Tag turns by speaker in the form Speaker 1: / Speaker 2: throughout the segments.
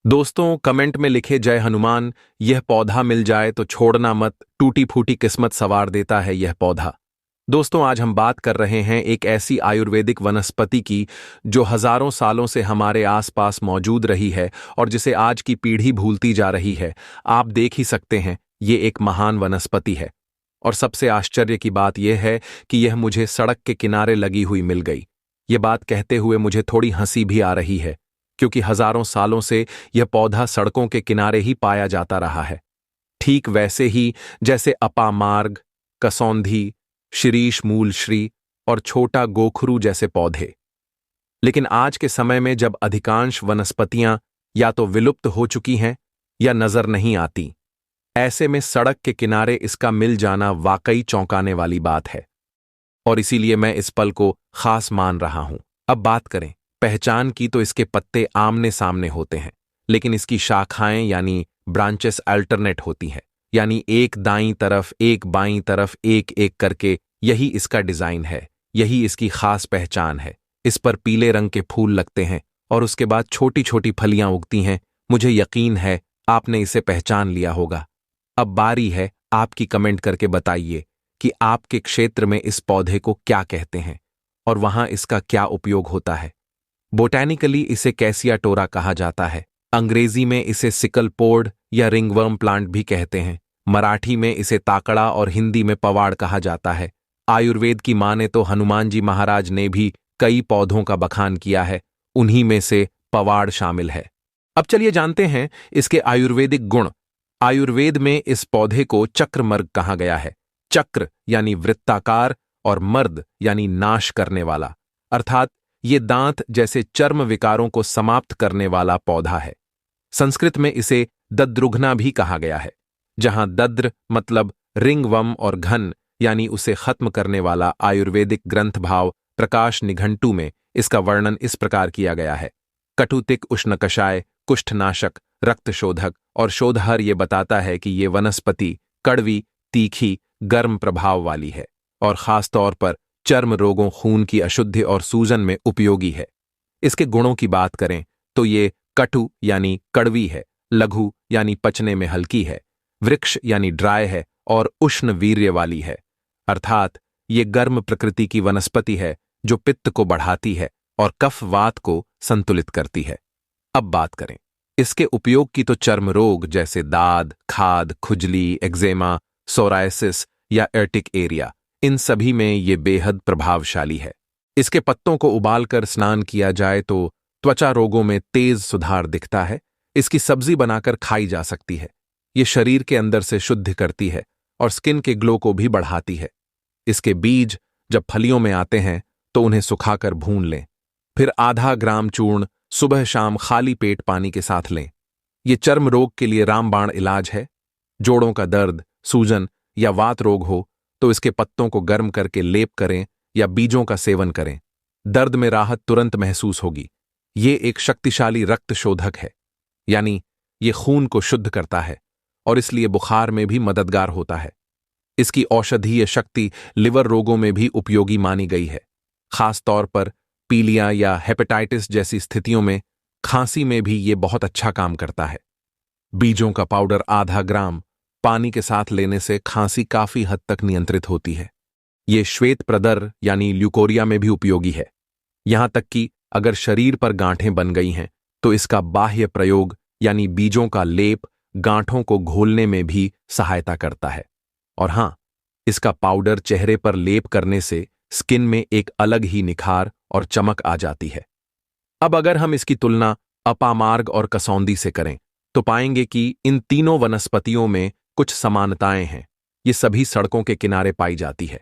Speaker 1: दोस्तों, कमेंट में लिखे जय हनुमान। यह पौधा मिल जाए तो छोड़ना मत, टूटी फूटी किस्मत सवार देता है यह पौधा। दोस्तों, आज हम बात कर रहे हैं एक ऐसी आयुर्वेदिक वनस्पति की जो हजारों सालों से हमारे आसपास मौजूद रही है और जिसे आज की पीढ़ी भूलती जा रही है। आप देख ही सकते हैं, ये एक महान वनस्पति है। और सबसे आश्चर्य की बात यह है कि यह मुझे सड़क के किनारे लगी हुई मिल गई। ये बात कहते हुए मुझे थोड़ी हंसी भी आ रही है, क्योंकि हजारों सालों से यह पौधा सड़कों के किनारे ही पाया जाता रहा है। ठीक वैसे ही जैसे अपामार्ग, कसौंधी, शिरीष मूलश्री और छोटा गोखरू जैसे पौधे। लेकिन आज के समय में जब अधिकांश वनस्पतियां या तो विलुप्त हो चुकी हैं या नजर नहीं आती, ऐसे में सड़क के किनारे इसका मिल जाना वाकई चौंकाने वाली बात है। और इसीलिए मैं इस पल को खास मान रहा हूं। अब बात करें पहचान की, तो इसके पत्ते आमने सामने होते हैं, लेकिन इसकी शाखाएं यानी ब्रांचेस अल्टरनेट होती हैं, यानी एक दाईं तरफ एक बाईं तरफ एक एक करके। यही इसका डिजाइन है, यही इसकी खास पहचान है। इस पर पीले रंग के फूल लगते हैं और उसके बाद छोटी छोटी फलियां उगती हैं। मुझे यकीन है आपने इसे पहचान लिया होगा। अब बारी है आपकी, कमेंट करके बताइए कि आपके क्षेत्र में इस पौधे को क्या कहते हैं और वहां इसका क्या उपयोग होता है। बोटैनिकली इसे कैसिया टोरा कहा जाता है। अंग्रेजी में इसे सिकल पोड या रिंगवर्म प्लांट भी कहते हैं। मराठी में इसे ताकड़ा और हिंदी में पवाड़ कहा जाता है। आयुर्वेद की माने तो हनुमान जी महाराज ने भी कई पौधों का बखान किया है, उन्हीं में से पवाड़ शामिल है। अब चलिए जानते हैं इसके आयुर्वेदिक गुण। आयुर्वेद में इस पौधे को चक्रमर्ग कहा गया है। चक्र यानी वृत्ताकार और मर्द यानी नाश करने वाला, अर्थात ये दांत जैसे चर्म विकारों को समाप्त करने वाला पौधा है। संस्कृत में इसे दद्रुघ्ना भी कहा गया है, जहां दद्र मतलब रिंगवम और घन यानी उसे खत्म करने वाला। आयुर्वेदिक ग्रंथ भाव प्रकाश निघंटू में इसका वर्णन इस प्रकार किया गया है। कटुतिक उष्ण कषाय, कुष्ठनाशक, रक्तशोधक और शोधहर। ये बताता है कि ये वनस्पति कड़वी, तीखी, गर्म प्रभाव वाली है और खासतौर पर चर्म रोगों, खून की अशुद्धि और सूजन में उपयोगी है। इसके गुणों की बात करें तो ये कटु यानी कड़वी है, लघु यानी पचने में हल्की है, वृक्ष यानी ड्राय है और उष्ण वीर्य वाली है, अर्थात ये गर्म प्रकृति की वनस्पति है जो पित्त को बढ़ाती है और कफ वात को संतुलित करती है। अब बात करें इसके उपयोग की, तो चर्म रोग जैसे दाद, खाद, खुजली, एक्जेमा, सोरायसिस या एर्टिक एरिया, इन सभी में ये बेहद प्रभावशाली है। इसके पत्तों को उबालकर स्नान किया जाए तो त्वचा रोगों में तेज सुधार दिखता है। इसकी सब्जी बनाकर खाई जा सकती है। ये शरीर के अंदर से शुद्ध करती है और स्किन के ग्लो को भी बढ़ाती है। इसके बीज जब फलियों में आते हैं तो उन्हें सुखाकर भून लें, फिर आधा ग्राम चूर्ण सुबह शाम खाली पेट पानी के साथ लें। ये चर्म रोग के लिए रामबाण इलाज है। जोड़ों का दर्द, सूजन या वात रोग हो तो इसके पत्तों को गर्म करके लेप करें या बीजों का सेवन करें। दर्द में राहत तुरंत महसूस होगी। ये एक शक्तिशाली रक्त शोधक है, यानी ये खून को शुद्ध करता है और इसलिए बुखार में भी मददगार होता है। इसकी औषधीय शक्ति लिवर रोगों में भी उपयोगी मानी गई है। खास तौर पर पीलिया या हेपेटाइटिस जैसी स्थितियों में, खांसी में भी ये बहुत अच्छा काम करता है। बीजों का पाउडर आधा ग्राम पानी के साथ लेने से खांसी काफी हद तक नियंत्रित होती है। ये श्वेत प्रदर यानी ल्यूकोरिया में भी उपयोगी है। यहां तक कि अगर शरीर पर गांठें बन गई हैं तो इसका बाह्य प्रयोग यानी बीजों का लेप गांठों को घोलने में भी सहायता करता है। और हां, इसका पाउडर चेहरे पर लेप करने से स्किन में एक अलग ही निखार और चमक आ जाती है। अब अगर हम इसकी तुलना अपामार्ग और कसौंधी से करें तो पाएंगे कि इन तीनों वनस्पतियों में कुछ समानताएं हैं। ये सभी सड़कों के किनारे पाई जाती है।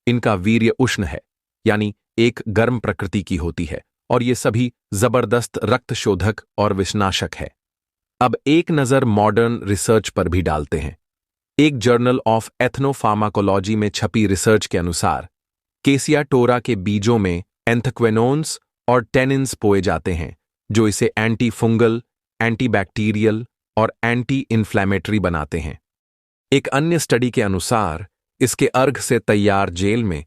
Speaker 1: इनका वीर्य उष्ण है, यानी एक गर्म प्रकृति की होती है, और ये सभी जबरदस्त रक्त शोधक और विषनाशक है। अब एक नजर मॉडर्न रिसर्च पर भी डालते हैं। एक जर्नल ऑफ एथनोफार्माकोलॉजी में छपी रिसर्च के अनुसार केसिया टोरा के बीजों में एंथक्वेनोन्स और टेनिन्स पोए जाते हैं, जो इसे एंटी फंगल, एंटीबैक्टीरियल और एंटी इन्फ्लेमेटरी बनाते हैं। एक अन्य स्टडी के अनुसार इसके अर्घ से तैयार जेल में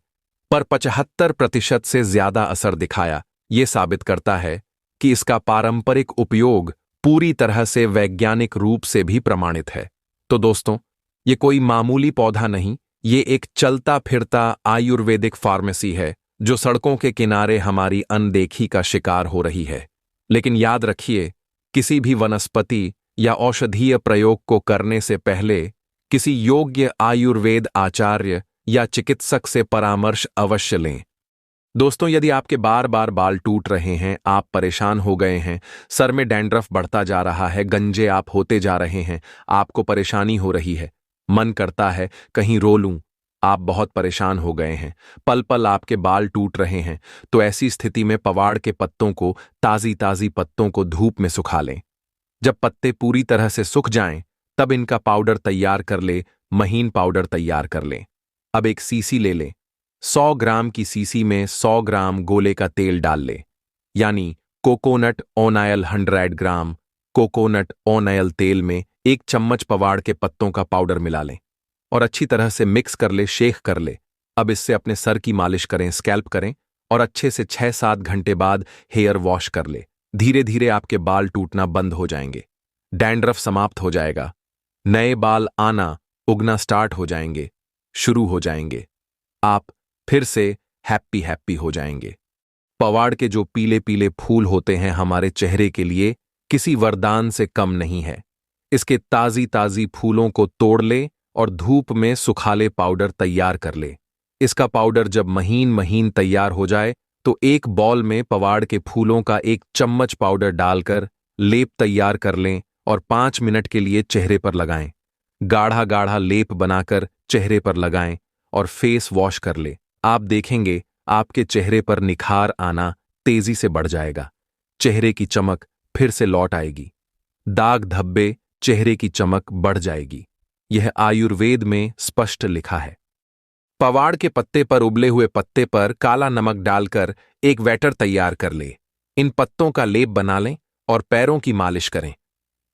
Speaker 1: पर 75% से ज्यादा असर दिखाया। ये साबित करता है कि इसका पारंपरिक उपयोग पूरी तरह से वैज्ञानिक रूप से भी प्रमाणित है। तो दोस्तों, ये कोई मामूली पौधा नहीं, ये एक चलता फिरता आयुर्वेदिक फार्मेसी है जो सड़कों के किनारे हमारी अनदेखी का शिकार हो रही है। लेकिन याद रखिए, किसी भी वनस्पति या औषधीय प्रयोग को करने से पहले किसी योग्य आयुर्वेद आचार्य या चिकित्सक से परामर्श अवश्य लें। दोस्तों, यदि आपके बार बार बाल टूट रहे हैं, आप परेशान हो गए हैं, सर में डैंड्रफ बढ़ता जा रहा है, गंजे आप होते जा रहे हैं, आपको परेशानी हो रही है, मन करता है कहीं रो लूं, आप बहुत परेशान हो गए हैं, पल पल आपके बाल टूट रहे हैं, तो ऐसी स्थिति में पवाड़ के पत्तों को, ताजी ताजी पत्तों को धूप में सुखा लें। जब पत्ते पूरी तरह से सूख जाएं, तब इनका पाउडर तैयार कर ले, महीन पाउडर तैयार कर लें। अब एक सीसी ले लें। 100 ग्राम की सीसी में 100 ग्राम गोले का तेल डाल ले, यानी coconut on oil 100 gram. Coconut on oil तेल में 1 चम्मच पवाड़ के पत्तों का पाउडर मिला लें और अच्छी तरह से मिक्स कर ले, शेख कर ले। अब इससे अपने सर की मालिश करें, स्कैल्प करें और अच्छे से 6-7 घंटे बाद हेयर वॉश कर ले। धीरे धीरे आपके बाल टूटना बंद हो जाएंगे, डैंड्रफ समाप्त हो जाएगा, नए बाल आना, उगना स्टार्ट हो जाएंगे, शुरू हो जाएंगे। आप फिर से हैप्पी हैप्पी हो जाएंगे। पवाड़ के जो पीले पीले फूल होते हैं हमारे चेहरे के लिए किसी वरदान से कम नहीं है। इसके ताजी ताजी फूलों को तोड़ ले और धूप में सुखा ले, पाउडर तैयार कर ले। इसका पाउडर जब महीन महीन तैयार हो जाए तो एक बॉल में पवाड़ के फूलों का 1 चम्मच पाउडर डालकर लेप तैयार कर लें और 5 मिनट के लिए चेहरे पर लगाएं। गाढ़ा गाढ़ा लेप बनाकर चेहरे पर लगाएं और फेस वॉश कर ले। आप देखेंगे आपके चेहरे पर निखार आना तेजी से बढ़ जाएगा, चेहरे की चमक फिर से लौट आएगी, दाग धब्बे, चेहरे की चमक बढ़ जाएगी। यह आयुर्वेद में स्पष्ट लिखा है। पवाड़ के पत्ते पर, उबले हुए पत्ते पर काला नमक डालकर एक वेटर तैयार कर ले। इन पत्तों का लेप बना लें और पैरों की मालिश करें।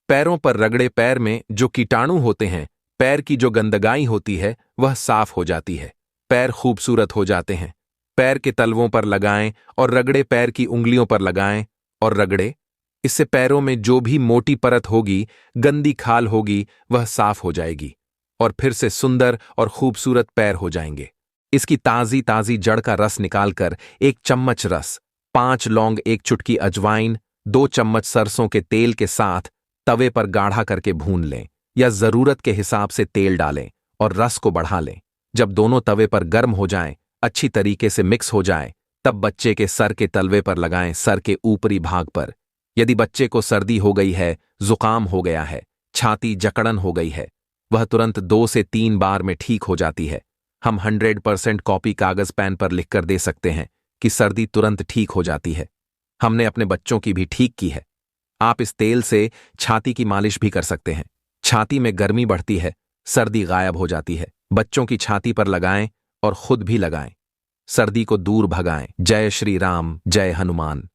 Speaker 1: पैरों पर रगड़े, पैर में जो कीटाणु होते हैं, पैर की जो गंदगाई होती है, वह साफ हो जाती है, पैर खूबसूरत हो जाते हैं। पैर के तलवों पर लगाएं और रगड़े, पैर की उंगलियों पर लगाएं और रगड़े। इससे पैरों में जो भी मोटी परत होगी, गंदी खाल होगी, वह साफ हो जाएगी और फिर से सुंदर और खूबसूरत पैर हो जाएंगे। इसकी ताजी ताजी जड़ का रस निकालकर 1 चम्मच रस, 5 लौंग, 1 चुटकी अजवाइन, 2 चम्मच सरसों के तेल के साथ तवे पर गाढ़ा करके भून लें या जरूरत के हिसाब से तेल डालें और रस को बढ़ा लें। जब दोनों तवे पर गर्म हो जाएं, अच्छी तरीके से मिक्स हो जाएं, तब बच्चे के सर के तलवे पर लगाएं, सर के ऊपरी भाग पर। यदि बच्चे को सर्दी हो गई है, जुकाम हो गया है, छाती जकड़न हो गई है, वह तुरंत 2 से 3 बार में ठीक हो जाती है। हम 100% कॉपी कागज पेन पर लिखकर दे सकते हैं कि सर्दी तुरंत ठीक हो जाती है। हमने अपने बच्चों की भी ठीक की है। आप इस तेल से छाती की मालिश भी कर सकते हैं। छाती में गर्मी बढ़ती है, सर्दी गायब हो जाती है। बच्चों की छाती पर लगाएं और खुद भी लगाएं। सर्दी को दूर भगाएं। जय श्री राम, जय हनुमान।